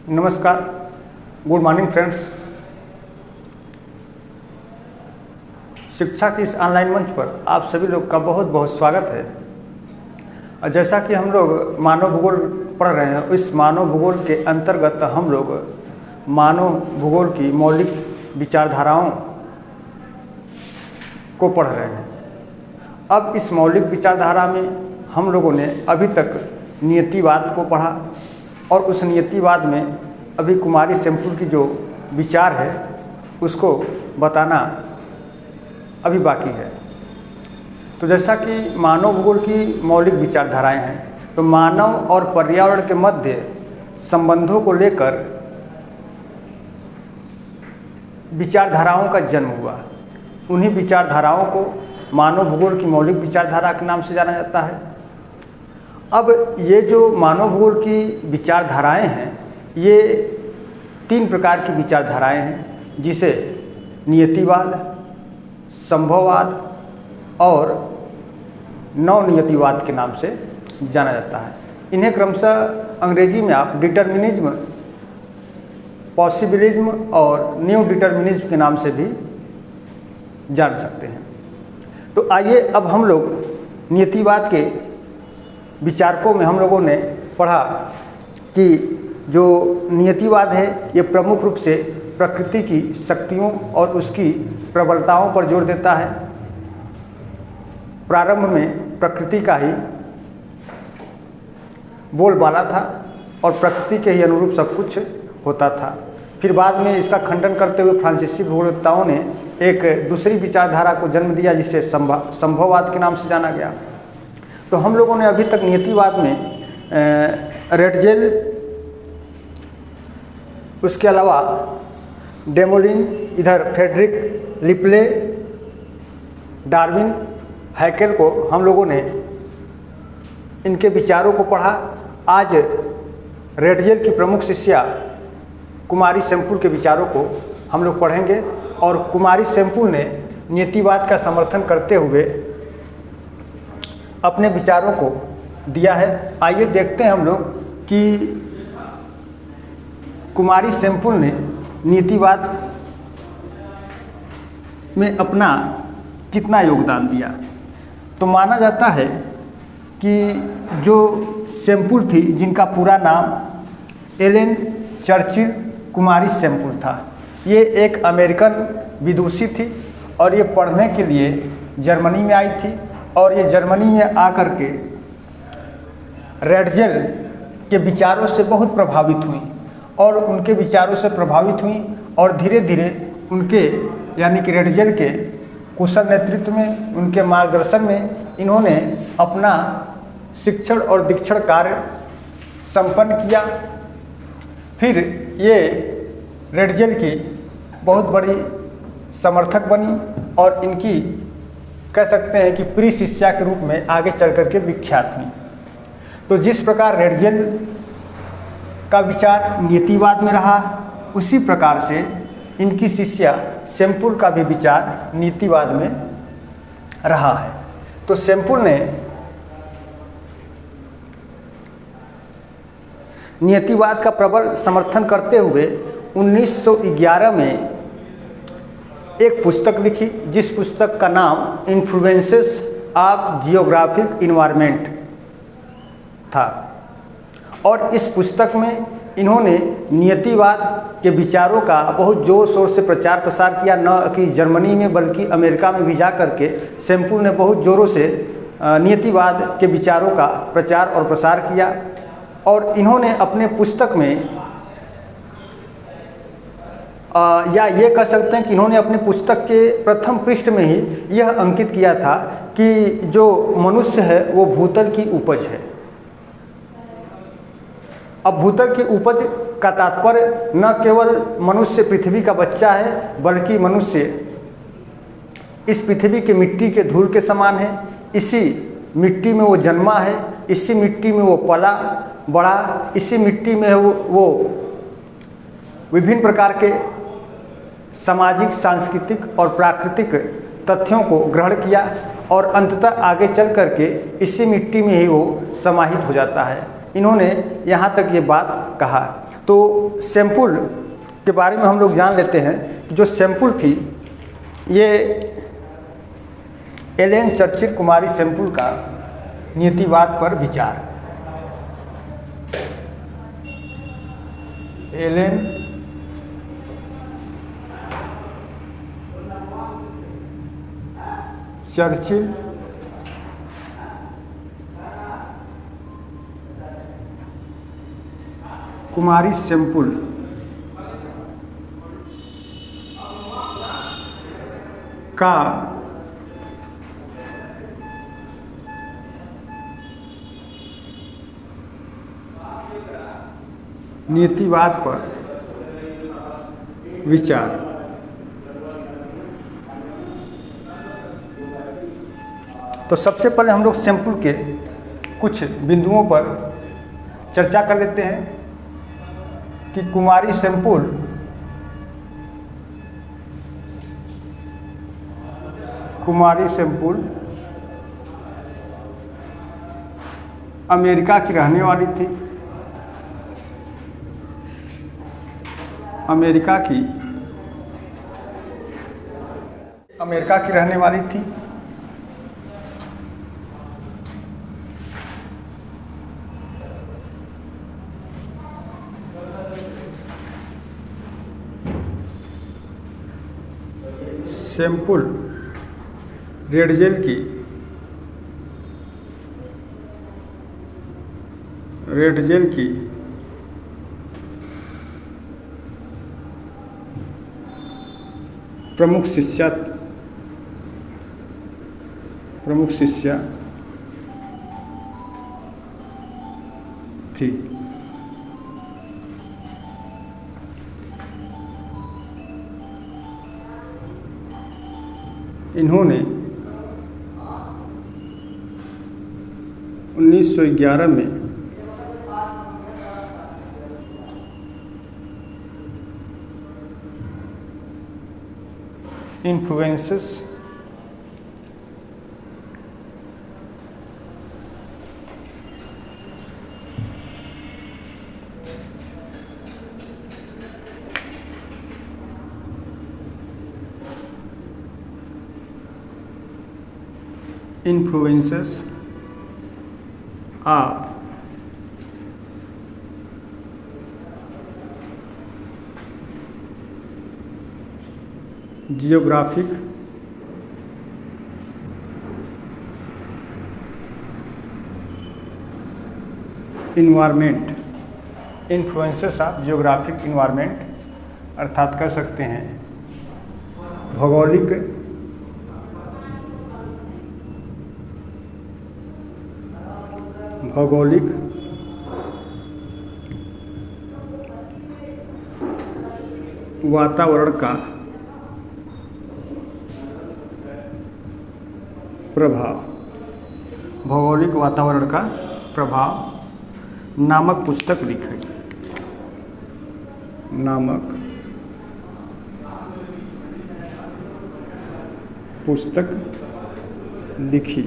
नमस्कार, good morning friends. शिक्षा की इस ऑनलाइन मंच पर आप सभी लोग का बहुत बहुत स्वागत है। और जैसा कि हम लोग मानव भूगोल पढ़ रहे हैं, इस मानव भूगोल के अंतर्गत हम लोग मानव भूगोल की मौलिक विचारधाराओं को पढ़ रहे हैं। अब इस मौलिक विचारधारा में हम लोगों ने अभी तक नियतिवाद को पढ़ा और उस नियतिवाद में अभी कुमारी सेमपुल की जो विचार है उसको बताना अभी बाकी है। तो जैसा कि मानव भूगोल की मौलिक विचारधाराएं हैं, तो मानव और पर्यावरण के मध्य संबंधों को लेकर विचारधाराओं का जन्म हुआ। उन्हीं विचारधाराओं को मानव भूगोल की मौलिक विचारधारा के नाम से जाना जाता है। अब ये जो मानव भूगोल की विचारधाराएं हैं, ये 3 प्रकार की विचारधाराएं हैं, जिसे नियतिवाद, संभववाद और नवनियतिवाद के नाम से जाना जाता है। इन्हें क्रमशः अंग्रेजी में आप डिटर्मिनिज्म, पॉसिबिलिज्म और न्यू डिटर्मिनिज्म के नाम से भी जान सकते हैं। तो आइए अब हम लोग नियतिवाद के विचारकों में हम लोगों ने पढ़ा कि जो नियतिवाद है ये प्रमुख रूप से प्रकृति की शक्तियों और उसकी प्रबलताओं पर जोर देता है। प्रारंभ में प्रकृति का ही बोलबाला था और प्रकृति के ही अनुरूप सब कुछ होता था। फिर बाद में इसका खंडन करते हुए फ्रांसीसी भूगोलवेत्ताओं ने एक दूसरी विचारधारा को जन्म दिया, जिसे संभववाद के नाम से जाना गया। तो हम लोगों ने अभी तक नियतिवाद में रेटजेल, उसके अलावा डेमोलिन, इधर फ्रेडरिक लिपले, डार्विन, हैकेल को हम लोगों ने इनके विचारों को पढ़ा। आज रेटजेल की प्रमुख शिष्या कुमारी सेमपुल के विचारों को हम लोग पढ़ेंगे और कुमारी सेमपुल ने नियतिवाद का समर्थन करते हुए अपने विचारों को दिया है। आइए देखते हैं हम लोग कि कुमारी सेमपुल ने नियतिवाद में अपना कितना योगदान दिया। तो माना जाता है कि जो सेमपुल थी, जिनका पूरा नाम एलेन चर्चिल कुमारी सेमपुल था, ये एक अमेरिकन विदुषी थी और ये पढ़ने के लिए जर्मनी में आई थी। और ये जर्मनी में आकर के रेटजेल के विचारों से बहुत प्रभावित हुई और उनके विचारों से प्रभावित हुई और धीरे धीरे उनके यानी कि रेटजेल के कुशल नेतृत्व में, उनके मार्गदर्शन में इन्होंने अपना शिक्षण और दीक्षण कार्य संपन्न किया। फिर ये रेटजेल की बहुत बड़ी समर्थक बनी और इनकी कह सकते हैं कि प्रिय शिष्या के रूप में आगे चल करके विख्यात हुई। तो जिस प्रकार रेटजेल का विचार नियतिवाद में रहा, उसी प्रकार से इनकी शिष्या सेमपुल का भी विचार नियतिवाद में रहा है। तो सेमपुल ने नियतिवाद का प्रबल समर्थन करते हुए 1911 में एक पुस्तक लिखी, जिस पुस्तक का नाम इन्फ्लुएंसेस ऑफ जियोग्राफिक इन्वायरमेंट था। और इस पुस्तक में इन्होंने नियतिवाद के विचारों का बहुत जोर शोर से प्रचार प्रसार किया। न कि जर्मनी में बल्कि अमेरिका में भी जा करके सेमपुल ने बहुत जोरों से नियतिवाद के विचारों का प्रचार और प्रसार किया। और इन्होंने अपने पुस्तक में या ये कह सकते हैं कि इन्होंने अपनी पुस्तक के प्रथम पृष्ठ में ही यह अंकित किया था कि जो मनुष्य है वो भूतल की उपज है। अब भूतल की उपज का तात्पर्य न केवल मनुष्य पृथ्वी का बच्चा है, बल्कि मनुष्य इस पृथ्वी के मिट्टी के धूल के समान है। इसी मिट्टी में वो जन्मा है, इसी मिट्टी में वो पला बड़ा, इसी मिट्टी में वो विभिन्न प्रकार के सामाजिक, सांस्कृतिक और प्राकृतिक तथ्यों को ग्रहण किया और अंततः आगे चल करके इसी मिट्टी में ही वो समाहित हो जाता है। इन्होंने यहाँ तक ये बात कहा। तो सैंपल के बारे में हम लोग जान लेते हैं कि जो सैंपल थी ये एलेन चर्चिल कुमारी सैंपल का नीतिवाद पर विचार। एलेन चर्चिल कुमारी सैंपल का नीतिवाद पर विचार। तो सबसे पहले हम लोग सैंपल के कुछ बिंदुओं पर चर्चा कर लेते हैं कि कुमारी सैंपल अमेरिका की रहने वाली थी। अमेरिका की रहने वाली थी। सैंपल रेडजेल की प्रमुख शिष्या थी। इन्होंने 1911 में influences of geographic environment. Influences of geographic environment अर्थात कह सकते हैं भौगोलिक वातावरण का प्रभाव। भौगोलिक वातावरण का प्रभाव नामक पुस्तक लिखी।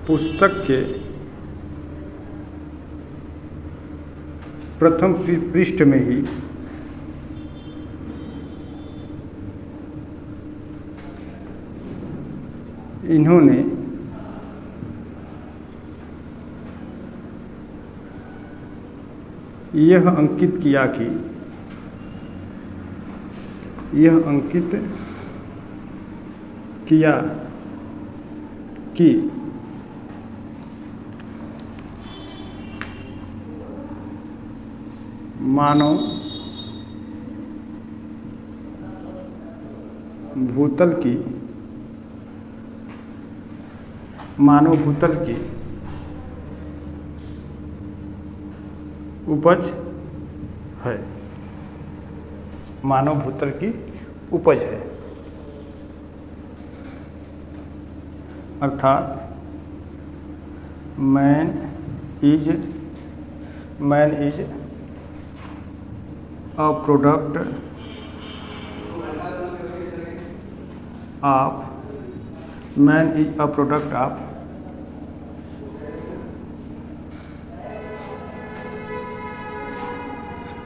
पुस्तक के प्रथम पृष्ठ में ही इन्होंने यह अंकित किया कि मानव भूतल की उपज है। मानव भूतल की उपज है अर्थात man is a product of man is a product of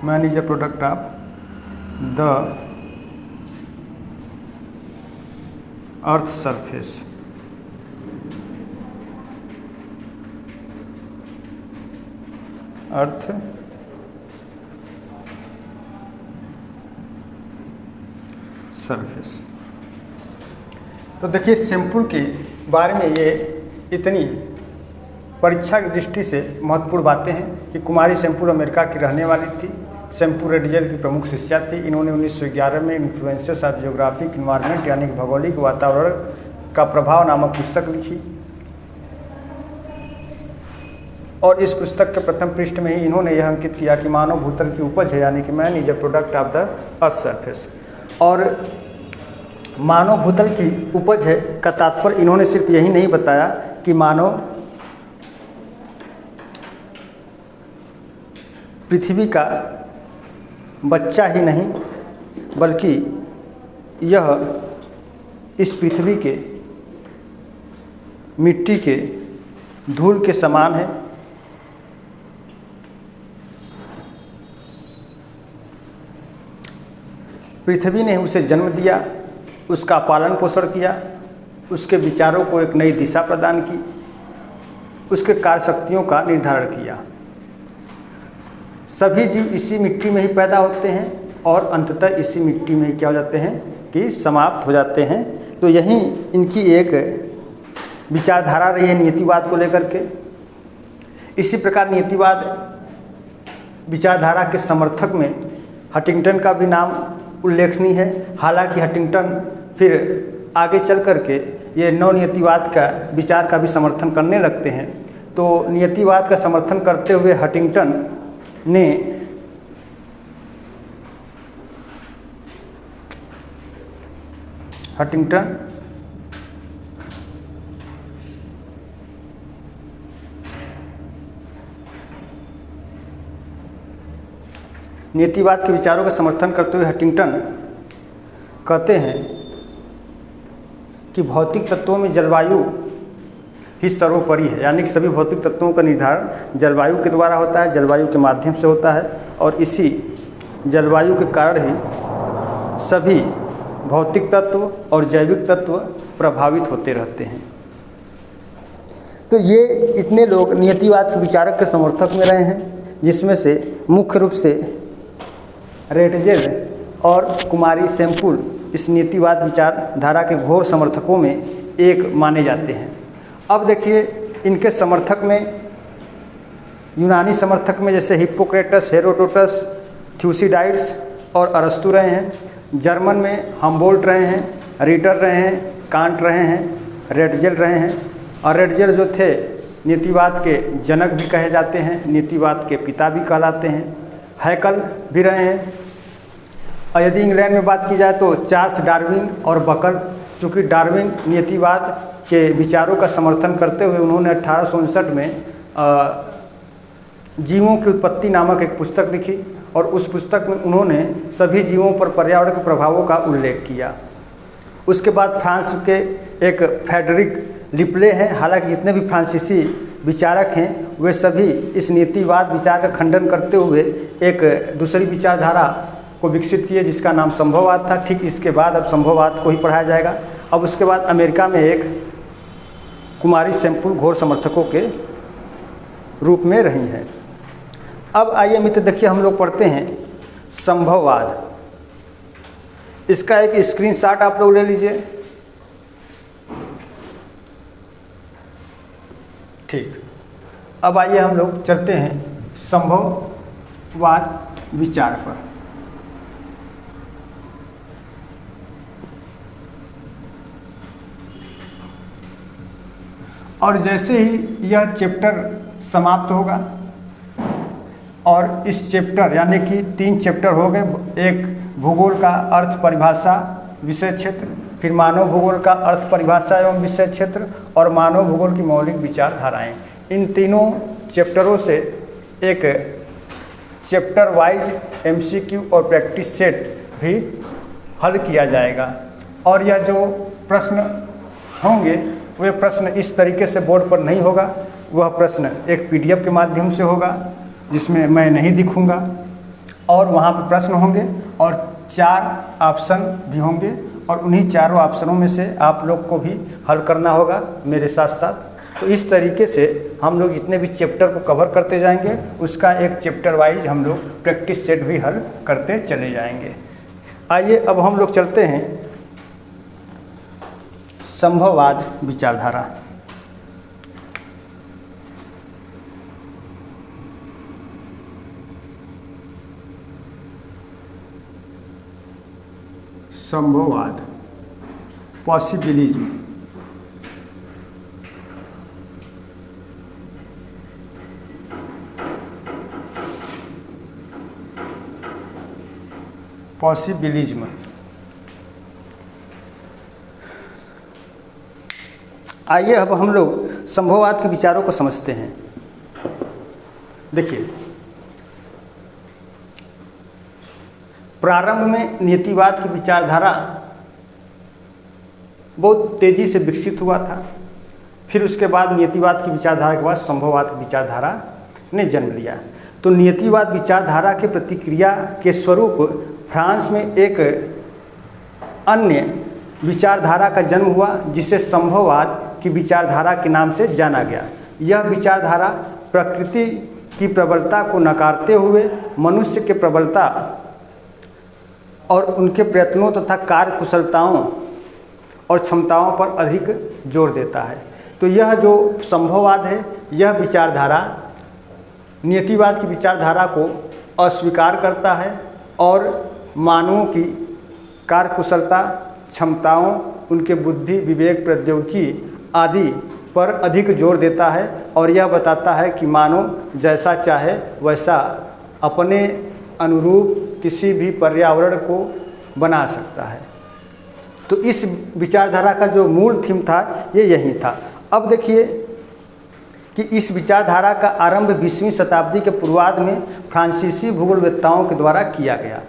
man is a product of the earth surface. Earth surface. तो देखिए सैंपल के बारे में ये इतनी परीक्षा की दृष्टि से महत्वपूर्ण बातें हैं कि कुमारी सैंपल अमेरिका की रहने वाली थी। सैंपल रेडिजल की प्रमुख शिष्या थी। इन्होंने 1911 में इन्फ्लुएंसेस ऑफ जियोग्राफिक इन्वायरमेंट यानी कि भौगोलिक वातावरण का प्रभाव नामक पुस्तक लिखी और इस पुस्तक के प्रथम पृष्ठ में ही इन्होंने यह अंकित किया कि मानव भूतल की उपज है यानी कि man is a product of the earth surface. और मानव भूतल की उपज है का तात्पर्य इन्होंने सिर्फ यही नहीं बताया कि मानव पृथ्वी का बच्चा ही नहीं बल्कि यह इस पृथ्वी के मिट्टी के धूल के समान है। पृथ्वी ने उसे जन्म दिया, उसका पालन पोषण किया, उसके विचारों को एक नई दिशा प्रदान की, उसके कार्य शक्तियों का निर्धारण किया। सभी जीव इसी मिट्टी में ही पैदा होते हैं और अंततः इसी मिट्टी में ही क्या हो जाते हैं कि समाप्त हो जाते हैं। तो यही इनकी एक विचारधारा रही है नियतिवाद को लेकर के। इसी प्रकार नियतिवाद विचारधारा के समर्थक में हंटिंगटन का भी नाम उल्लेखनीय है। हालांकि हंटिंगटन फिर आगे चल कर के ये नवनियतिवाद का विचार का भी समर्थन करने लगते हैं। तो नियतिवाद का समर्थन करते हुए हंटिंगटन ने नियतिवाद के विचारों का समर्थन करते हुए हंटिंगटन कहते हैं कि भौतिक तत्वों में जलवायु ही सर्वोपरि है, यानी कि सभी भौतिक तत्वों का निर्धारण जलवायु के द्वारा होता है, जलवायु के माध्यम से होता है और इसी जलवायु के कारण ही सभी भौतिक तत्व और जैविक तत्व प्रभावित होते रहते हैं। तो ये इतने लोग नियतिवाद के विचारक के समर्थक में रहे हैं, जिसमें से मुख्य रूप से रेटजेल और कुमारी सैंपल इस नीतिवाद विचारधारा के घोर समर्थकों में एक माने जाते हैं। अब देखिए इनके समर्थक में यूनानी समर्थक में जैसे हिप्पोक्रेटस, हेरोडोटस, थ्यूसिडाइड्स और अरस्तु रहे हैं। जर्मन में हम्बोल्ट रहे हैं, रीटर रहे हैं, कांट रहे हैं, रेटजेल रहे हैं। और रेटजेल जो थे नीतिवाद के जनक भी कहे जाते हैं, नीतिवाद के पिता भी कहलाते हैं। हैकल भी रहे हैं। और यदि इंग्लैंड में बात की जाए तो चार्ल्स डार्विन और बकल, चूँकि डार्विन नीतिवाद के विचारों का समर्थन करते हुए उन्होंने 1859 में जीवों की उत्पत्ति नामक एक पुस्तक लिखी और उस पुस्तक में उन्होंने सभी जीवों पर पर्यावरण के प्रभावों का उल्लेख किया। उसके बाद फ्रांस के एक फ्रेडरिक लिपले हैं। हालांकि जितने भी फ्रांसीसी विचारक हैं वे सभी इस नीतिवाद विचार का खंडन करते हुए एक दूसरी विचारधारा को विकसित किए जिसका नाम संभववाद था। ठीक इसके बाद अब संभववाद को ही पढ़ाया जाएगा। अब उसके बाद अमेरिका में एक कुमारी सैंपल घोर समर्थकों के रूप में रही हैं। अब आइए मित्र देखिए हम लोग पढ़ते हैं संभववाद। इसका एक स्क्रीनशॉट आप लोग ले लीजिए। ठीक, अब आइए हम लोग चलते हैं संभववाद विचार पर। और जैसे ही यह चैप्टर समाप्त होगा और इस चैप्टर यानी कि 3 चैप्टर हो गए, एक भूगोल का अर्थ परिभाषा विषय क्षेत्र, फिर मानव भूगोल का अर्थ परिभाषा एवं विषय क्षेत्र और मानव भूगोल की मौलिक विचारधाराएं। इन तीनों चैप्टरों से एक चैप्टर वाइज MCQ और प्रैक्टिस सेट भी हल किया जाएगा। और यह जो प्रश्न होंगे वे प्रश्न इस तरीके से बोर्ड पर नहीं होगा, वह प्रश्न एक PDF के माध्यम से होगा जिसमें मैं नहीं दिखूंगा, और वहाँ पर प्रश्न होंगे और 4 ऑप्शन भी होंगे, और उन्हीं चारों ऑप्शनों में से आप लोग को भी हल करना होगा मेरे साथ साथ। तो इस तरीके से हम लोग जितने भी चैप्टर को कवर करते जाएंगे उसका एक चैप्टर वाइज हम लोग प्रैक्टिस सेट भी हल करते चले जाएंगे। आइए अब हम लोग चलते हैं संभववाद विचारधारा। संभववाद, पॉसिबिलिज्म। पॉसिबिलिज्म आइए अब हम लोग संभववाद के विचारों को समझते हैं। देखिए, प्रारंभ में नियतिवाद की विचारधारा बहुत तेजी से विकसित हुआ था। फिर उसके बाद नियतिवाद की विचारधारा के बाद संभववाद की विचारधारा ने जन्म लिया। तो नियतिवाद विचारधारा के प्रतिक्रिया के स्वरूप फ्रांस में एक अन्य विचारधारा का जन्म हुआ जिसे संभववाद की विचारधारा के नाम से जाना गया। यह विचारधारा प्रकृति की प्रबलता को नकारते हुए मनुष्य के प्रबलता और उनके प्रयत्नों तथा कार्य कुशलताओं और क्षमताओं पर अधिक जोर देता है। तो यह जो संभववाद है, यह विचारधारा नियतिवाद की विचारधारा को अस्वीकार करता है और मानवों की कार्य कुशलता, क्षमताओं, उनके बुद्धि, विवेक, प्रौद्योगिकी आदि पर अधिक जोर देता है और यह बताता है कि मानव जैसा चाहे वैसा अपने अनुरूप किसी भी पर्यावरण को बना सकता है। तो इस विचारधारा का जो मूल थीम था ये यही था। अब देखिए कि इस विचारधारा का आरंभ 20वीं शताब्दी के पूर्वार्ध में फ्रांसीसी भूगोलवेत्ताओं के द्वारा किया गया।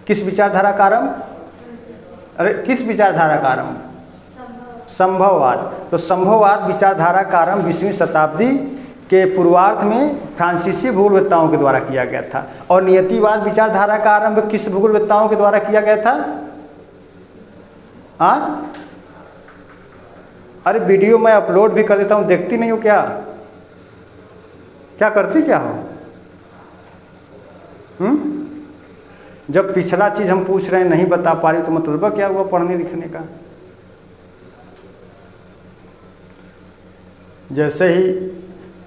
किस विचारधारा का आरंभ? किस विचारधारा का आरंभ? संभववाद। तो संभववाद विचारधारा का आरंभ 20वीं शताब्दी के पूर्वार्ध में फ्रांसीसी भूगोलवेत्ताओं के द्वारा किया गया था। और नियतिवाद विचारधारा का आरंभ किस भूगोलवेत्ताओं के द्वारा किया गया था? हाँ, अरे वीडियो मैं अपलोड भी कर देता हूँ, देखती नहीं हो क्या? क्या करती क्या हो? जब पिछला चीज हम पूछ रहे हैं नहीं बता पा रही तो मतलब क्या हुआ पढ़ने लिखने का? जैसे ही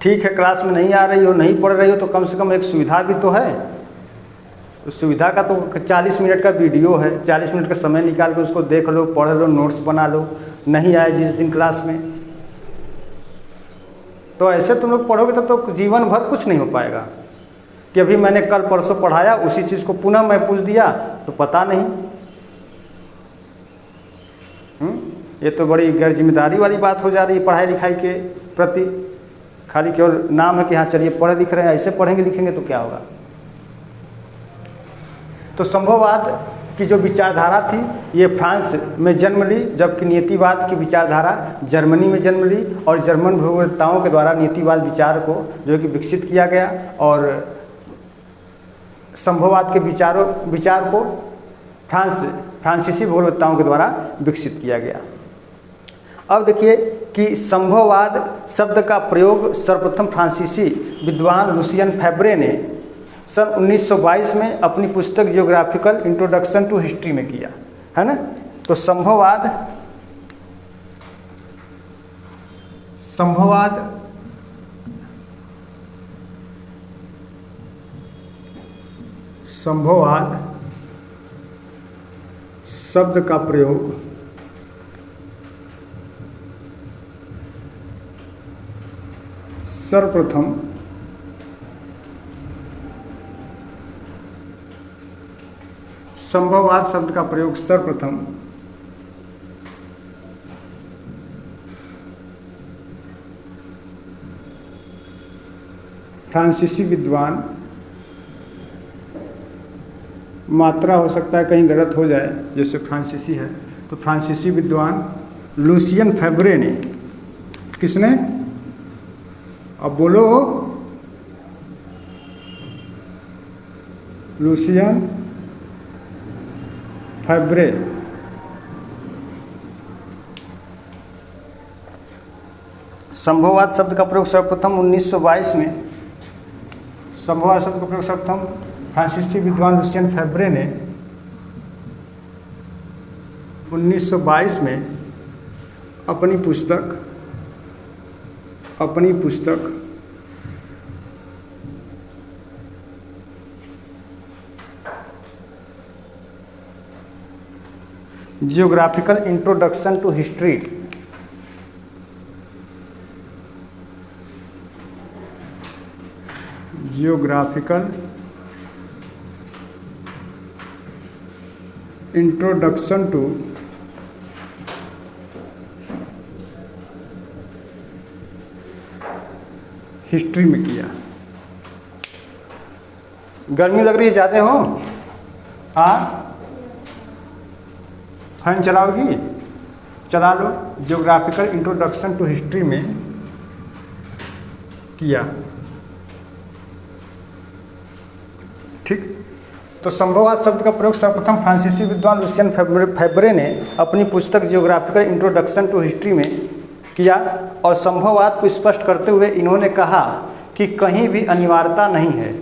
ठीक है क्लास में नहीं आ रही हो, नहीं पढ़ रही हो, तो कम से कम एक सुविधा भी तो है। उस सुविधा का तो 40 मिनट का वीडियो है, 40 मिनट का समय निकाल के उसको देख लो, पढ़ लो, नोट्स बना लो। नहीं आए जिस दिन क्लास में, तो ऐसे तुम लोग पढ़ोगे तब तो जीवन भर कुछ नहीं हो पाएगा कि अभी मैंने कल परसों पढ़ाया उसी चीज़ को पुनः मैं पूछ दिया तो पता नहीं। ये तो बड़ी गैर जिम्मेदारी वाली बात हो जा रही है पढ़ाई लिखाई के प्रति। खाली केवल नाम है कि हाँ चलिए पढ़े लिख रहे हैं, ऐसे पढ़ेंगे लिखेंगे तो क्या होगा। तो संभववाद की जो विचारधारा थी ये फ्रांस में जन्म ली, जबकि नियतिवाद की विचारधारा जर्मनी में जन्म ली और जर्मन भूगोलवेत्ताओं के द्वारा नियतिवाद विचार को जो कि विकसित किया गया और संभववाद के विचार को फ्रांसीसी भूगोलवेत्ताओं के द्वारा विकसित किया गया। अब देखिए कि संभववाद शब्द का प्रयोग सर्वप्रथम फ्रांसीसी विद्वान लुसियन फैब्रे ने सन 1922 में अपनी पुस्तक जियोग्राफिकल इंट्रोडक्शन टू हिस्ट्री में किया है ना। तो संभववाद शब्द का प्रयोग सर्वप्रथम संभववाद शब्द का प्रयोग सर्वप्रथम फ्रांसीसी विद्वान मात्रा हो सकता है कहीं गलत हो जाए, जैसे फ्रांसीसी है, तो फ्रांसीसी विद्वान लूसियन फेब्रे ने, किसने, अब बोलो, लूसियन फेब्रे। संभववाद शब्द का प्रयोग सर्वप्रथम 1922 में, संभववाद शब्द का प्रयोग सर्वप्रथम फ्रांसीसी विद्वान लूसियन फेब्रे ने 1922 में अपनी पुस्तक geographical introduction to history, geographical introduction to history में किया। गर्मी लग रही है ज़्यादा हो? हाँ, फैन चलाओगी? चला लो। जियोग्राफिकल इंट्रोडक्शन टू हिस्ट्री में किया। ठीक, तो संभववाद शब्द का प्रयोग सर्वप्रथम फ्रांसीसी विद्वान लूसियन फेब्रे ने अपनी पुस्तक जियोग्राफिकल इंट्रोडक्शन टू हिस्ट्री में किया, और संभववाद को स्पष्ट करते हुए इन्होंने कहा कि कहीं भी अनिवार्यता नहीं है,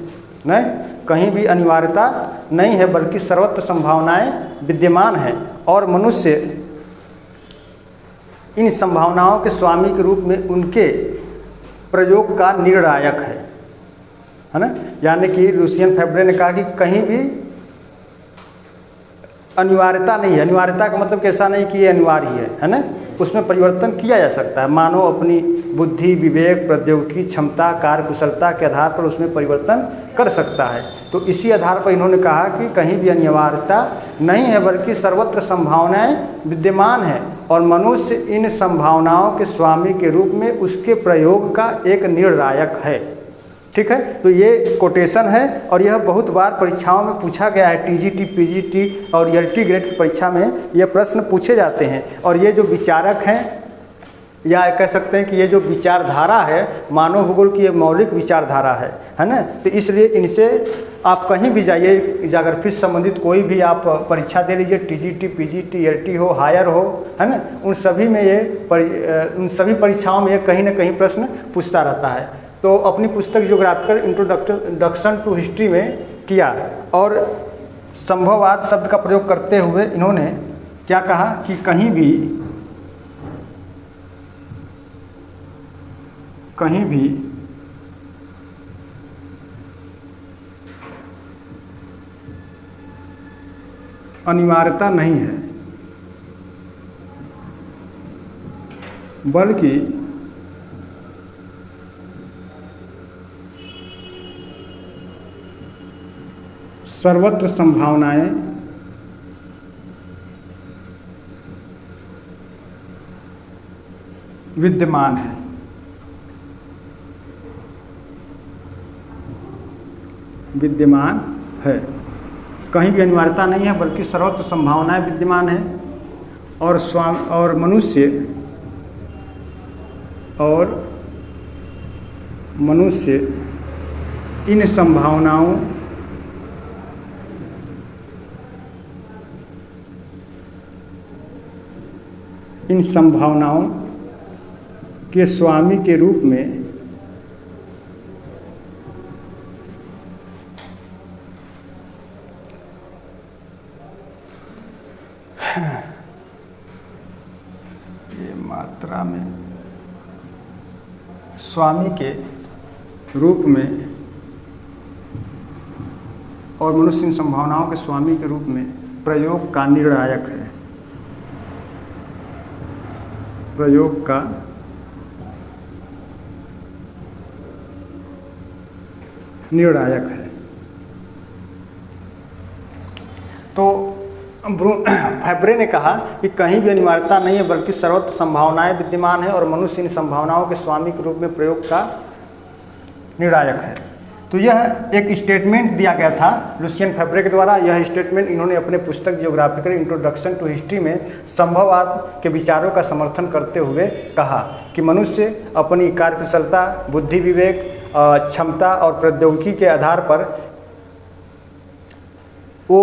नहीं, कहीं भी अनिवार्यता नहीं है, बल्कि सर्वत्र संभावनाएं विद्यमान हैं और मनुष्य इन संभावनाओं के स्वामी के रूप में उनके प्रयोग का निर्णायक है ना। यानी कि लूसियन फेब्रे ने कहा कि कहीं भी अनिवार्यता नहीं है। अनिवार्यता का मतलब कैसा नहीं कि ये अनिवार्य है ना, उसमें परिवर्तन किया जा सकता है। मानव अपनी बुद्धि, विवेक, प्रौद्योगिकी, क्षमता, कार्यकुशलता के आधार पर उसमें परिवर्तन कर सकता है। तो इसी आधार पर इन्होंने कहा कि कहीं भी अनिवार्यता नहीं है, बल्कि सर्वत्र संभावनाएं विद्यमान हैं और मनुष्य इन संभावनाओं के स्वामी के रूप में उसके प्रयोग का एक निर्णायक है। ठीक है, तो ये कोटेशन है और यह बहुत बार परीक्षाओं में पूछा गया है। टीजीटी, पीजीटी और एलटी ग्रेड की परीक्षा में ये प्रश्न पूछे जाते हैं। और ये जो विचारक हैं, या कह सकते हैं कि ये जो विचारधारा है, मानव भूगोल की एक मौलिक विचारधारा है ना। तो इसलिए इनसे आप कहीं भी जाइए, ज्योग्राफी से संबंधित कोई भी आप परीक्षा दे लीजिए, टीजीटी, पीजीटी, एलटी हो, हायर हो, है ना, उन सभी में उन सभी परीक्षाओं में ये कहीं ना कहीं प्रश्न पूछता रहता है। तो अपनी पुस्तक जियोग्राफिकल इंट्रोडक्शन टू हिस्ट्री में किया और संभववाद शब्द का प्रयोग करते हुए इन्होंने क्या कहा कि कहीं भी अनिवार्यता नहीं है, बल्कि सर्वत्र संभावनाएं विद्यमान है। विद्यमान है, कहीं भी अनिवार्यता नहीं है, बल्कि सर्वत्र संभावनाएं विद्यमान है और मनुष्य इन संभावनाओं के स्वामी के रूप में ये मात्रा में स्वामी के रूप में और मनुष्य इन संभावनाओं के स्वामी के रूप में प्रयोग का निर्णायक है। प्रयोग का निर्णायक है। तो फेब्रे ने कहा कि कहीं भी अनिवार्यता नहीं है, बल्कि सर्वत्र संभावनाएं विद्यमान है और मनुष्य इन संभावनाओं के स्वामी के रूप में प्रयोग का निर्णायक है। तो यह एक स्टेटमेंट दिया गया था लुसियन फेब्रे के द्वारा। यह स्टेटमेंट इन्होंने अपने पुस्तक जियोग्राफिकल इंट्रोडक्शन टू हिस्ट्री में संभववाद के विचारों का समर्थन करते हुए कहा कि मनुष्य अपनी कार्यकुशलता, बुद्धि, विवेक, क्षमता और प्रौद्योगिकी के आधार पर वो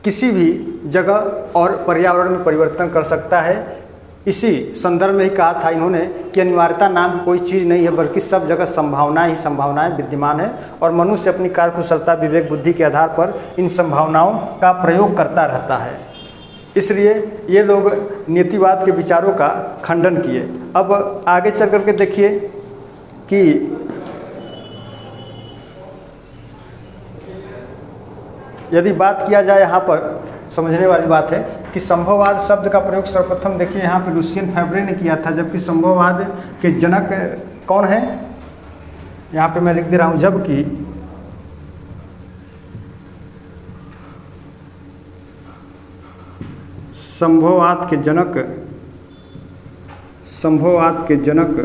किसी भी जगह और पर्यावरण में परिवर्तन कर सकता है। इसी संदर्भ में ही कहा था इन्होंने कि अनिवार्यता नाम की कोई चीज़ नहीं है, बल्कि सब जगह संभावनाएं ही संभावनाएं विद्यमान है और मनुष्य अपनी कार्यकुशलता, विवेक, बुद्धि के आधार पर इन संभावनाओं का प्रयोग करता रहता है। इसलिए ये लोग नीतिवाद के विचारों का खंडन किए। अब आगे चल करके देखिए कि यदि बात किया जाए, यहाँ पर समझने वाली बात है कि संभववाद शब्द का प्रयोग सर्वप्रथम देखिए यहाँ पे लुसियन फेब्रे ने किया था, जबकि संभववाद के जनक कौन है, यहाँ पे मैं लिख दे रहा हूँ, जबकि संभववाद के जनक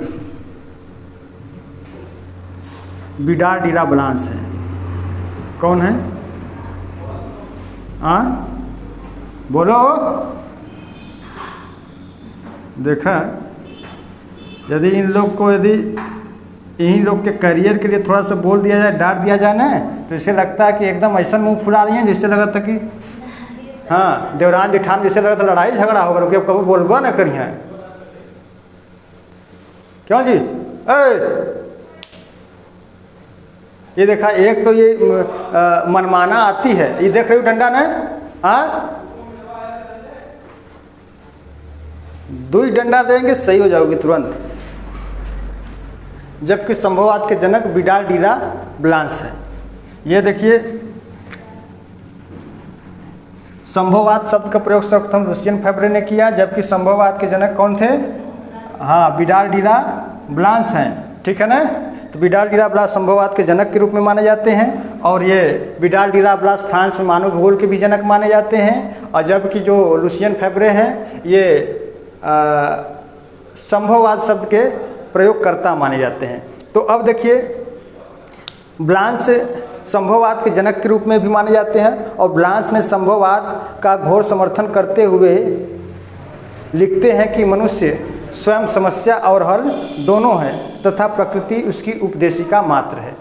बिडार डी ला ब्लांस है। कौन है? बोलो। देखा, यदि इन लोग को यदि इन्हीं लोग के करियर के लिए थोड़ा सा बोल दिया जाए, डांट दिया जाए ना, तो इसे लगता है कि एकदम ऐसा मुंह फुला रही हैं जैसे लगा था कि हाँ देवरान जेठान जैसे लगा था लड़ाई झगड़ा होगा, कि अब कभी बोलबो ना करिए। क्यों जी? ये देखा, एक तो ये मनमाना आती है, ये देख रहे हो डंडा ना, हाँ 2 डंडा देंगे सही हो जाओगे तुरंत। जबकि संभववाद के जनक बिडार डी ला ब्लांस है। ये देखिए, संभववाद शब्द का प्रयोग सर्वप्रथम लुसियन फेब्रे ने किया, जबकि संभववाद के जनक कौन थे? हाँ, बिडार डी ला ब्लांस हैं। ठीक है ना? तो बिडार डी ला ब्लांस संभववाद के जनक के रूप में माने जाते हैं, और ये बिडार डी ला ब्लांस फ्रांस में मानव भूगोल के भी जनक माने जाते हैं। और जबकि जो लुसियन फेब्रे हैं ये संभववाद शब्द के प्रयोगकर्ता माने जाते हैं। तो अब देखिए, ब्लांस संभववाद के जनक के रूप में भी माने जाते हैं, और ब्लांस ने संभववाद का घोर समर्थन करते हुए लिखते हैं कि मनुष्य स्वयं समस्या और हल दोनों है तथा प्रकृति उसकी उपदेशिका मात्र है।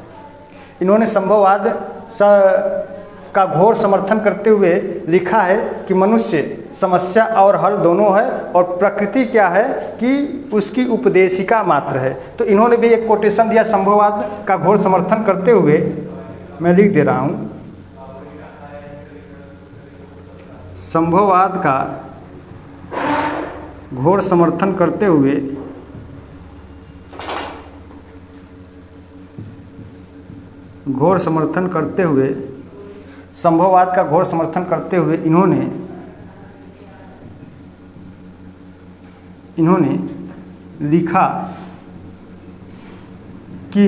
इन्होंने संभववाद का घोर समर्थन करते हुए लिखा है कि मनुष्य समस्या और हल दोनों है और प्रकृति क्या है कि उसकी उपदेशिका मात्र है। तो इन्होंने भी एक कोटेशन दिया संभववाद का घोर समर्थन करते हुए, मैं लिख दे रहा हूँ, संभववाद का घोर समर्थन करते हुए संभववाद का घोर समर्थन करते हुए इन्होंने लिखा कि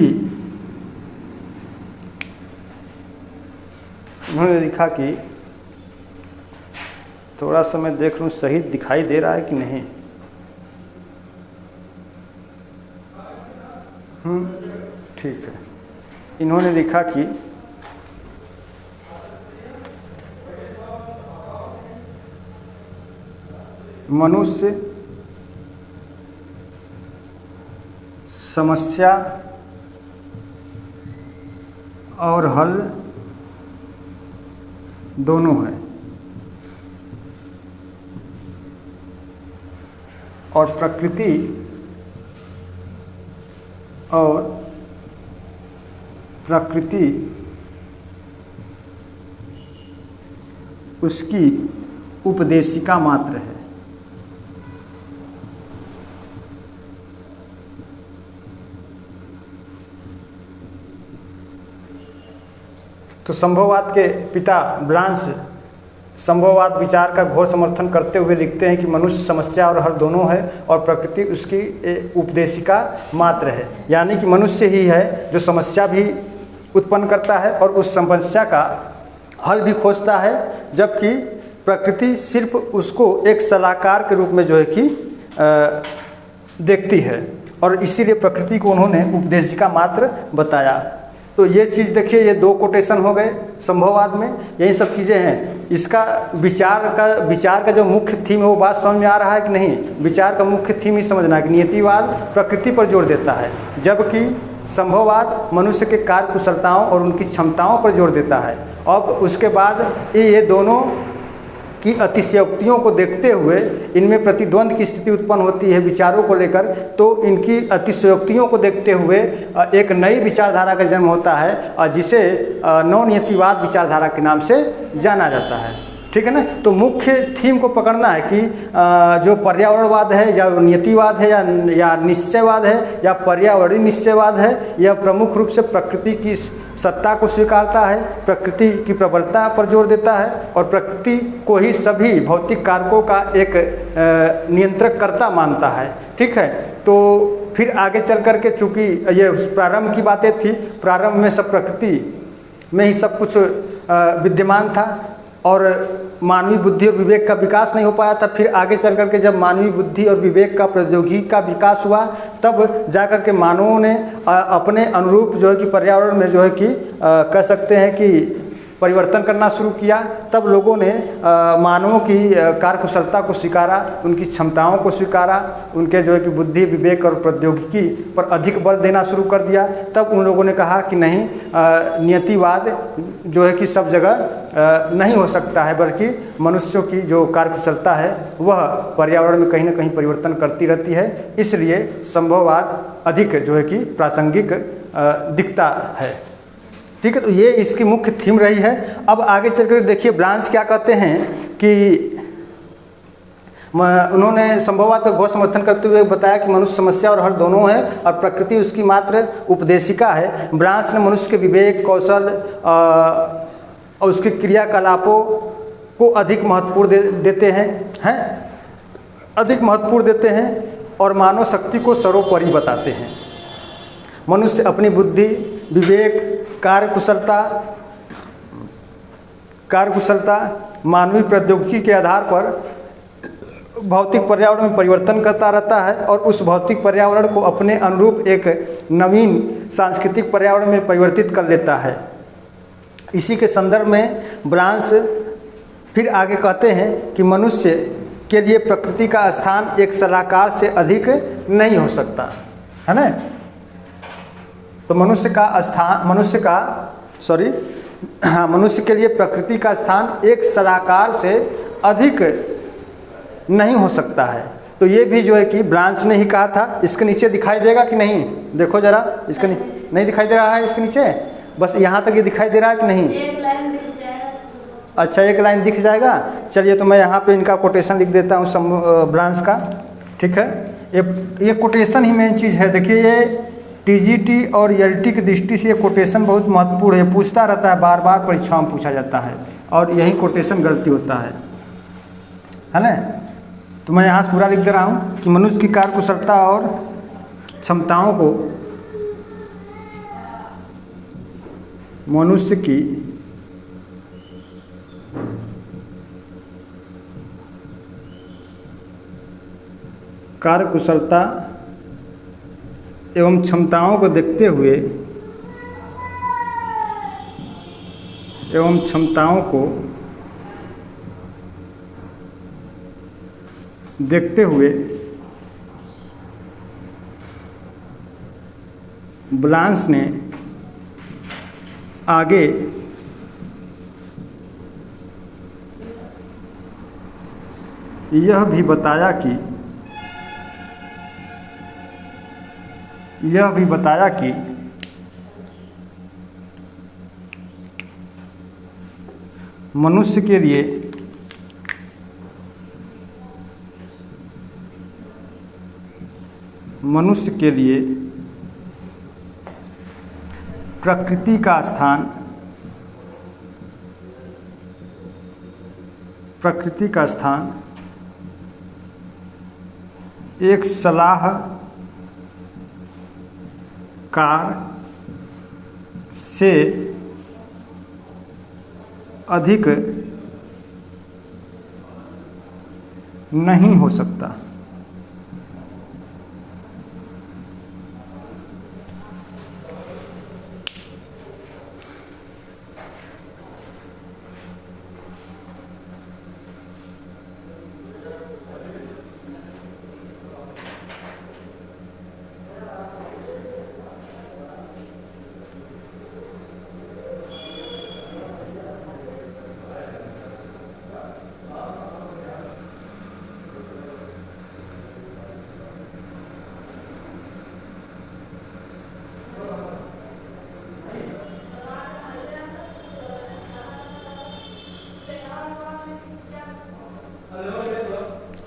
थोड़ा सा मैं देख लूँ सही दिखाई दे रहा है कि नहीं। ठीक है। इन्होंने लिखा कि मनुष्य समस्या और हल दोनों है, और प्रकृति उसकी उपदेशिका मात्र है। तो संभववाद के पिता ब्लांस संभववाद विचार का घोर समर्थन करते हुए लिखते हैं कि मनुष्य समस्या और हल दोनों है और प्रकृति उसकी उपदेशिका मात्र है। यानी कि मनुष्य ही है जो समस्या भी उत्पन्न करता है और उस समस्या का हल भी खोजता है, जबकि प्रकृति सिर्फ उसको एक सलाहकार के रूप में जो है कि देखती है, और इसीलिए प्रकृति को उन्होंने उपदेशिका मात्र बताया। तो ये चीज़ देखिए, ये 2 कोटेशन हो गए संभववाद में, यही सब चीज़ें हैं। इसका विचार का जो मुख्य थीम है वो बात समझ में आ रहा है कि नहीं? विचार का मुख्य थीम ही समझना है कि नियतिवाद प्रकृति पर जोर देता है, जबकि संभववाद मनुष्य के कार्य कुशलताओं और उनकी क्षमताओं पर जोर देता है। अब उसके बाद ये दोनों की अतिशयोक्तियों को देखते हुए इनमें प्रतिद्वंद की स्थिति उत्पन्न होती है विचारों को लेकर, तो इनकी अतिशयोक्तियों को देखते हुए एक नई विचारधारा का जन्म होता है जिसे नवनियतिवाद विचारधारा के नाम से जाना जाता है। ठीक है ना? तो मुख्य थीम को पकड़ना है कि जो पर्यावरणवाद है या नियतिवाद है या निश्चयवाद है या पर्यावरणीय निश्चयवाद है, यह प्रमुख रूप से प्रकृति की सत्ता को स्वीकारता है, प्रकृति की प्रबलता पर जोर देता है और प्रकृति को ही सभी भौतिक कारकों का एक नियंत्रक कर्ता मानता है। ठीक है? तो फिर आगे चल कर के, चूँकि ये प्रारंभ की बातें थी, प्रारंभ में सब प्रकृति में ही सब कुछ विद्यमान था और मानवीय बुद्धि और विवेक का विकास नहीं हो पाया था। फिर आगे चल कर के जब मानवीय बुद्धि और विवेक का प्रौद्योगिकी का विकास हुआ, तब जा कर के मानवों ने अपने अनुरूप जो है कि पर्यावरण में जो है कि कह सकते हैं कि परिवर्तन करना शुरू किया। तब लोगों ने मानवों की कार्यकुशलता को स्वीकारा, उनकी क्षमताओं को स्वीकारा, उनके जो है कि बुद्धि विवेक और प्रौद्योगिकी पर अधिक बल देना शुरू कर दिया। तब उन लोगों ने कहा कि नहीं, नियतिवाद जो है कि सब जगह नहीं हो सकता है, बल्कि मनुष्यों की जो कार्यकुशलता है वह पर्यावरण में कहीं ना कहीं परिवर्तन करती रहती है, इसलिए संभववाद अधिक जो है कि प्रासंगिक दिखता है। ठीक है? तो ये इसकी मुख्य थीम रही है। अब आगे चलकर देखिए ब्रांच क्या कहते हैं कि उन्होंने संभववाद का घोर समर्थन करते हुए बताया कि मनुष्य समस्या और हल दोनों है और प्रकृति उसकी मात्र उपदेशिका है। ब्रांच ने मनुष्य के विवेक, कौशल और उसके क्रियाकलापों को अधिक महत्वपूर्ण देते हैं अधिक महत्वपूर्ण देते हैं और मानव शक्ति को सर्वोपरि बताते हैं। मनुष्य अपनी बुद्धि, विवेक, कार्यकुशलता, मानवीय प्रौद्योगिकी के आधार पर भौतिक पर्यावरण में परिवर्तन करता रहता है और उस भौतिक पर्यावरण को अपने अनुरूप एक नवीन सांस्कृतिक पर्यावरण में परिवर्तित कर लेता है। इसी के संदर्भ में ब्रांच फिर आगे कहते हैं कि मनुष्य के लिए प्रकृति का स्थान एक सलाहकार से अधिक नहीं हो सकता, है ना? तो मनुष्य के लिए प्रकृति का स्थान एक सलाहकार से अधिक नहीं हो सकता है। तो ये भी जो है कि ब्रांच ने ही कहा था। इसके नीचे दिखाई देगा कि नहीं? देखो जरा, इसके नहीं दिखाई दे रहा है इसके नीचे? बस यहाँ तक ये दिखाई दे रहा है कि नहीं? एक लाइन दिख जाएगा। अच्छा, एक लाइन दिख जाएगा। चलिए, तो मैं यहाँ पे इनका कोटेशन लिख देता हूँ ब्रांच का। ठीक है? ये कोटेशन ही मेन चीज़ है। देखिए, ये टीजीटी और एलटी की दृष्टि से ये कोटेशन बहुत महत्वपूर्ण है। पूछता रहता है, बार बार परीक्षाओं में पूछा जाता है और यही कोटेशन गलती होता है ना? तो मैं यहाँ से पूरा लिख दे रहा हूँ कि मनुष्य की कार्यकुशलता और क्षमताओं को मनुष्य की कार्यकुशलता एवं क्षमताओं को देखते हुए ब्रांच ने आगे यह भी बताया कि मनुष्य के लिए प्रकृति का स्थान एक सलाहकार से अधिक नहीं हो सकता।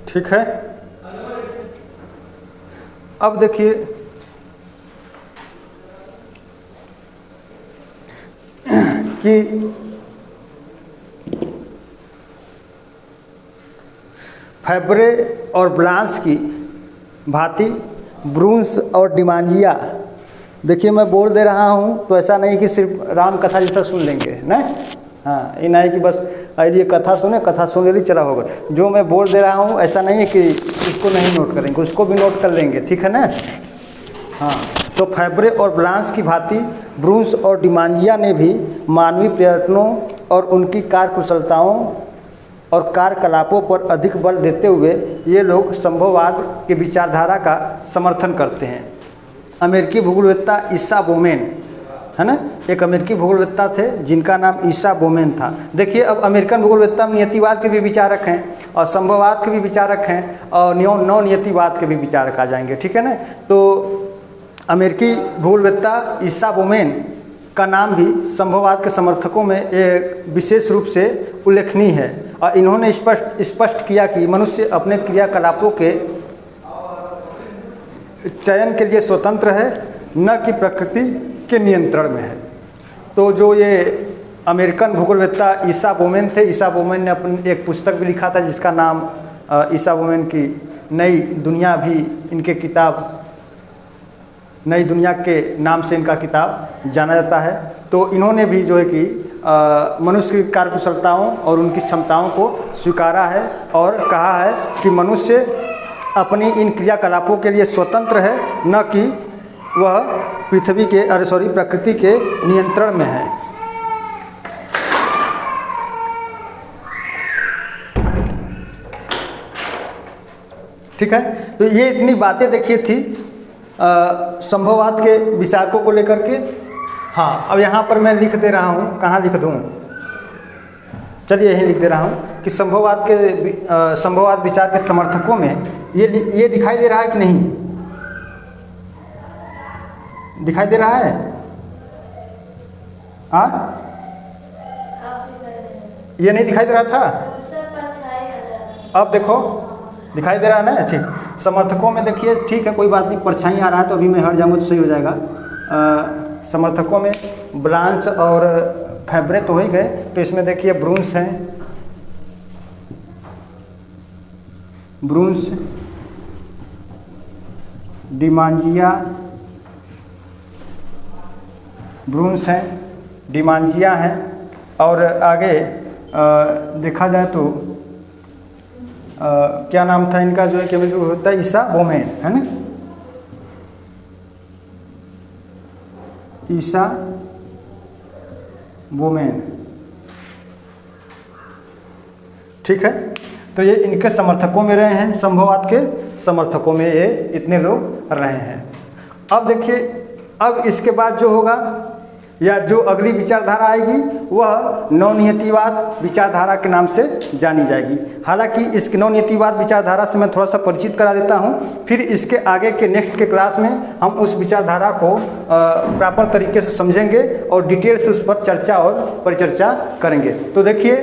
ठीक है। अब देखिए कि फैब्रे और ब्लांस की भांति ब्रूंस और डिमांजिया, देखिए मैं बोल दे रहा हूँ तो ऐसा नहीं कि सिर्फ राम कथा जैसा सुन लेंगे ना, हाँ ये नहीं कि बस ये कथा सुने, कथा सुन ले चला होगा। जो मैं बोल दे रहा हूँ ऐसा नहीं है कि इसको नहीं नोट करेंगे, उसको भी नोट कर लेंगे, ठीक है ना। हाँ, तो फैब्रे और ब्लांस की भांति ब्रूंस और डिमांजिया ने भी मानवीय प्रयत्नों और उनकी कार्यकुशलताओं और कार्यकलापों पर अधिक बल देते हुए ये लोग संभववाद के विचारधारा का समर्थन करते हैं। अमेरिकी भूगोलवेत्ता ईसा बोमेन, है ना, एक अमेरिकी भूगोलवेत्ता थे जिनका नाम ईसा बोमेन था। देखिए अब अमेरिकन भूगोलवेत्ता में नियतिवाद के भी विचारक हैं और संभववाद के भी विचारक हैं और नौ नियतिवाद के भी विचारक आ जाएंगे, ठीक है ना। तो अमेरिकी भूगोलवेत्ता ईसा बोमेन का नाम भी संभववाद के समर्थकों में एक विशेष रूप से उल्लेखनीय है और इन्होंने स्पष्ट किया कि मनुष्य अपने क्रियाकलापों के चयन के लिए स्वतंत्र है, न कि प्रकृति के नियंत्रण में है। तो जो ये अमेरिकन भूगोलवेत्ता ईसा बोमेन थे, ईसा बोमेन ने अपनी एक पुस्तक भी लिखा था जिसका नाम ईसा बोमेन की नई दुनिया, भी इनके किताब नई दुनिया के नाम से इनका किताब जाना जाता है। तो इन्होंने भी जो है कि मनुष्य की कार्यकुशलताओं और उनकी क्षमताओं को स्वीकारा है और कहा है कि मनुष्य अपनी इन क्रियाकलापों के लिए स्वतंत्र है, न कि वह प्रकृति के नियंत्रण में है। ठीक है, तो ये इतनी बातें देखिए थी संभववाद के विचारकों को लेकर के। हाँ, अब यहाँ पर मैं लिख दे रहा हूँ, कहाँ लिख दूँ, चलिए यही लिख दे रहा हूँ कि संभववाद विचार के समर्थकों में ये दिखाई दे रहा है कि नहीं, दिखाई दे रहा है? हाँ, ये नहीं दिखाई दे रहा था, अब देखो दिखाई दे रहा है ना। ठीक, समर्थकों में देखिए, ठीक है कोई बात नहीं, परछाई आ रहा है तो अभी मैं हट जाऊँगा तो सही हो जाएगा। समर्थकों में ब्लांस और फैब्रे तो हो ही गए, तो इसमें देखिए ब्रूंस हैं, ब्रूंस, डिमांजिया, ब्रूंस हैं, डिमांजिया हैं, और आगे देखा जाए तो क्या नाम था इनका, जो है कि होता है ईसा बोमेन, है ना, ईसा बोमेन। ठीक है, तो ये इनके समर्थकों में रहे हैं, संभववाद के समर्थकों में ये इतने लोग रहे हैं। अब देखिए, अब इसके बाद जो होगा या जो अगली विचारधारा आएगी वह नवनियतिवाद विचारधारा के नाम से जानी जाएगी। हालांकि इस नवनियतिवाद विचारधारा से मैं थोड़ा सा परिचित करा देता हूं, फिर इसके आगे के नेक्स्ट के क्लास में हम उस विचारधारा को प्रॉपर तरीके से समझेंगे और डिटेल से उस पर चर्चा और परिचर्चा करेंगे। तो देखिए,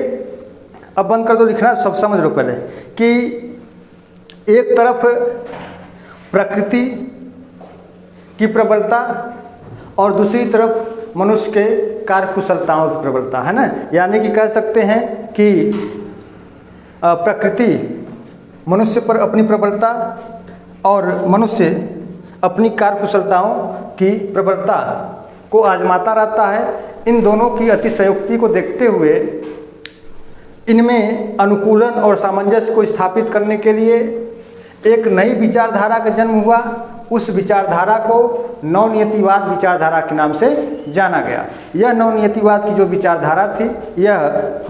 अब बंद कर दो लिखना, सब समझ लो पहले कि एक तरफ प्रकृति की प्रबलता और दूसरी तरफ मनुष्य के कार्यकुशलताओं की प्रबलता, है ना। यानी कि कह सकते हैं कि प्रकृति मनुष्य पर अपनी प्रबलता और मनुष्य अपनी कार्यकुशलताओं की प्रबलता को आजमाता रहता है। इन दोनों की अतिशयोक्ति को देखते हुए इनमें अनुकूलन और सामंजस्य को स्थापित करने के लिए एक नई विचारधारा का जन्म हुआ। उस विचारधारा को नवनियतिवाद विचारधारा के नाम से जाना गया। यह नवनियतिवाद की जो विचारधारा थी यह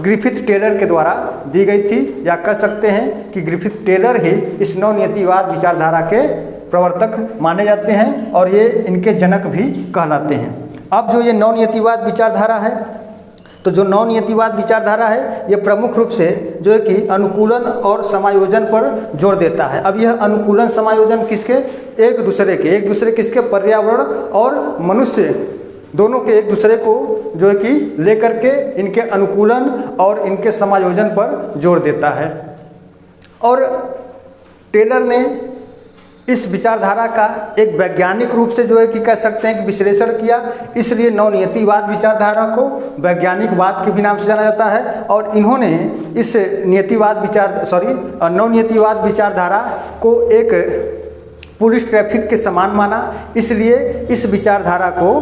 ग्रिफिथ टेलर के द्वारा दी गई थी, या कह सकते हैं कि ग्रिफिथ टेलर ही इस नवनियतिवाद विचारधारा के प्रवर्तक माने जाते हैं और ये इनके जनक भी कहलाते हैं। अब जो ये नवनियतिवाद विचारधारा है, तो जो नवनियतिवाद विचारधारा है ये प्रमुख रूप से जो है कि अनुकूलन और समायोजन पर जोर देता है। अब यह अनुकूलन समायोजन किसके? एक दूसरे किसके? पर्यावरण और मनुष्य दोनों के एक दूसरे को जो है कि लेकर के इनके अनुकूलन और इनके समायोजन पर जोर देता है। और टेलर ने इस विचारधारा का एक वैज्ञानिक रूप से जो है कि कह सकते हैं कि विश्लेषण किया, इसलिए नवनियतिवाद विचारधारा को वैज्ञानिकवाद के भी नाम से जाना जाता है। और इन्होंने इस नवनियतिवाद विचारधारा को एक पुलिस ट्रैफिक के समान माना, इसलिए इस विचारधारा को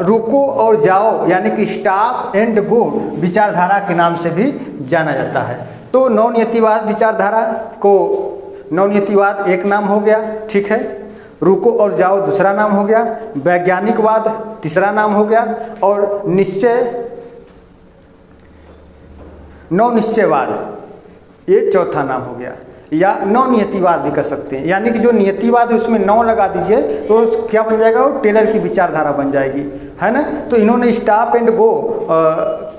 रुको और जाओ यानी कि स्टॉप एंड गो विचारधारा के नाम से भी जाना जाता है। तो नवनियतिवाद विचारधारा को नवनियतिवाद एक नाम हो गया, ठीक है, रुको और जाओ दूसरा नाम हो गया, वैज्ञानिकवाद तीसरा नाम हो गया, और नवनिश्चयवाद ये चौथा नाम हो गया, या नवनियतिवाद भी कर सकते हैं। यानी कि जो नियतिवाद है उसमें नौ लगा दीजिए तो क्या बन जाएगा, वो टेलर की विचारधारा बन जाएगी, है ना। तो इन्होंने स्टॉप एंड गो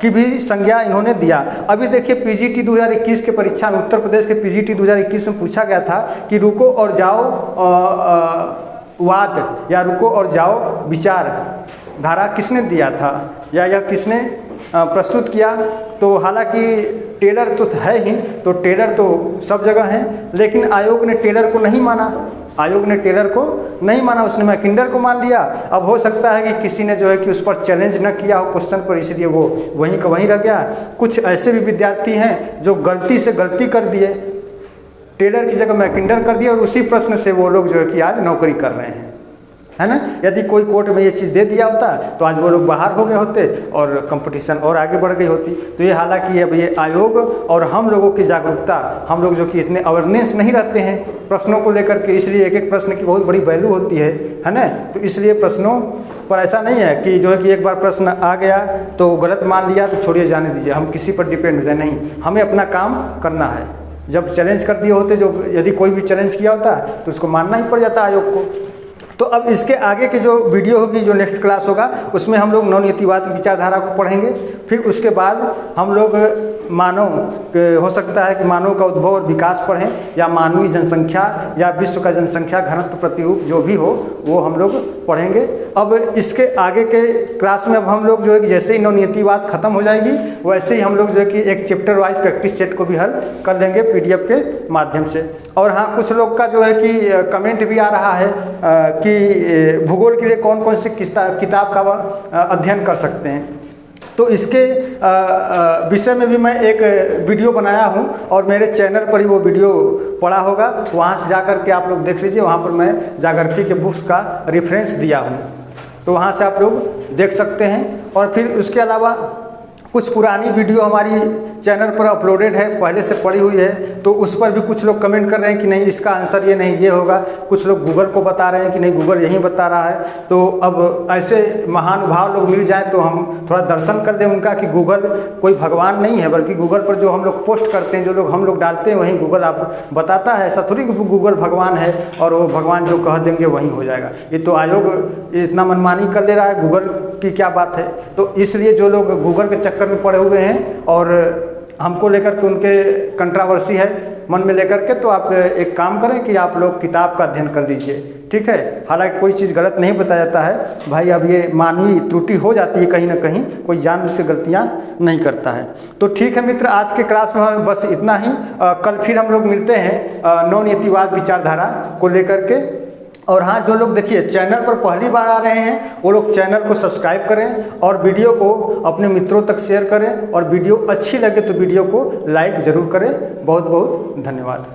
की भी संज्ञा इन्होंने दिया। अभी देखिए पीजीटी 2021 के परीक्षा में, उत्तर प्रदेश के पीजीटी 2021 में पूछा गया था कि रुको और जाओ वाद या रुको और जाओ विचारधारा किसने दिया था या यह किसने प्रस्तुत किया। तो हालांकि टेलर तो है ही, तो टेलर तो सब जगह हैं, लेकिन आयोग ने टेलर को नहीं माना, आयोग ने टेलर को नहीं माना, उसने मैकिंडर को मान लिया। अब हो सकता है कि किसी ने जो है कि उस पर चैलेंज न किया हो क्वेश्चन पर, इसलिए वो वहीं का वहीं रह गया। कुछ ऐसे भी विद्यार्थी हैं जो गलती से गलती कर दिए, टेलर की जगह मैकिंडर कर दिया, और उसी प्रश्न से वो लोग जो है कि आज नौकरी कर रहे हैं, है ना। यदि कोई कोर्ट में ये चीज़ दे दिया होता तो आज वो लोग बाहर हो गए होते और कंपटीशन और आगे बढ़ गई होती। तो ये हालांकि अब ये आयोग और हम लोगों की जागरूकता, हम लोग जो कि इतने अवेयरनेस नहीं रहते हैं प्रश्नों को लेकर के, इसलिए एक एक प्रश्न की बहुत बड़ी वैल्यू होती है ना। तो इसलिए प्रश्नों पर ऐसा नहीं है कि जो है कि एक बार प्रश्न आ गया तो गलत मान लिया तो छोड़िए जाने दीजिए, हम किसी पर डिपेंड हो जाए, नहीं, हमें अपना काम करना है। जब चैलेंज कर दिए होते, जो यदि कोई भी चैलेंज किया होता तो उसको मानना ही पड़ जाता आयोग को। तो अब इसके आगे की जो वीडियो होगी, जो नेक्स्ट क्लास होगा, उसमें हम लोग नवनियतिवाद की विचारधारा को पढ़ेंगे। फिर उसके बाद हम लोग मानव हो सकता है कि मानव का उद्भव और विकास पढ़ें, या मानवीय जनसंख्या या विश्व का जनसंख्या घनत्व प्रतिरूप जो भी हो वो हम लोग पढ़ेंगे। अब इसके आगे के क्लास में अब हम लोग जो है कि जैसे ही नवनियतिवाद खत्म हो जाएगी वैसे ही हम लोग जो है कि एक चैप्टर वाइज प्रैक्टिस सेट को भी हल कर लेंगे पीडीएफ के माध्यम से। और हाँ, कुछ लोग का जो है कि कमेंट भी आ रहा है कि भूगोल के लिए कौन कौन सी किताब का अध्ययन कर सकते हैं। तो इसके विषय में भी मैं एक वीडियो बनाया हूं और मेरे चैनल पर ही वो वीडियो पड़ा होगा, वहां से जाकर के आप लोग देख लीजिए। वहां पर मैं ज्योग्राफी के बुक्स का रेफरेंस दिया हूं, तो वहां से आप लोग देख सकते हैं। और फिर उसके अलावा कुछ पुरानी वीडियो हमारी चैनल पर अपलोडेड है, पहले से पड़ी हुई है, तो उस पर भी कुछ लोग कमेंट कर रहे हैं कि नहीं इसका आंसर ये नहीं ये होगा। कुछ लोग गूगल को बता रहे हैं कि नहीं गूगल यही बता रहा है। तो अब ऐसे महानुभाव लोग मिल जाएं तो हम थोड़ा दर्शन कर दें उनका कि गूगल कोई भगवान नहीं है, बल्कि गूगल पर जो हम लोग पोस्ट करते हैं, जो लोग हम लोग डालते हैं, वहीं गूगल आप बताता है। ऐसा थोड़ी कि गूगल भगवान है और वो भगवान जो कह देंगे वहीं हो जाएगा। ये तो आयोग इतना मनमानी कर ले रहा है, गूगल की क्या बात है। तो इसलिए जो लोग गूगल के चक्कर में पड़े हुए हैं और हमको लेकर के उनके कंट्रावर्सी है मन में लेकर के, तो आप एक काम करें कि आप लोग किताब का अध्ययन कर लीजिए, ठीक है। हालांकि कोई चीज़ गलत नहीं बताया जाता है भाई, अब ये मानवीय त्रुटि हो जाती है कहीं ना कहीं, कोई जानबूझ के गलतियां नहीं करता है। तो ठीक है मित्र, आज के क्लास में हमें बस इतना ही। कल फिर हम लोग मिलते हैं नवनियतिवाद विचारधारा को लेकर के। और हाँ, जो लोग देखिए चैनल पर पहली बार आ रहे हैं वो लोग चैनल को सब्सक्राइब करें और वीडियो को अपने मित्रों तक शेयर करें, और वीडियो अच्छी लगे तो वीडियो को लाइक ज़रूर करें। बहुत बहुत धन्यवाद।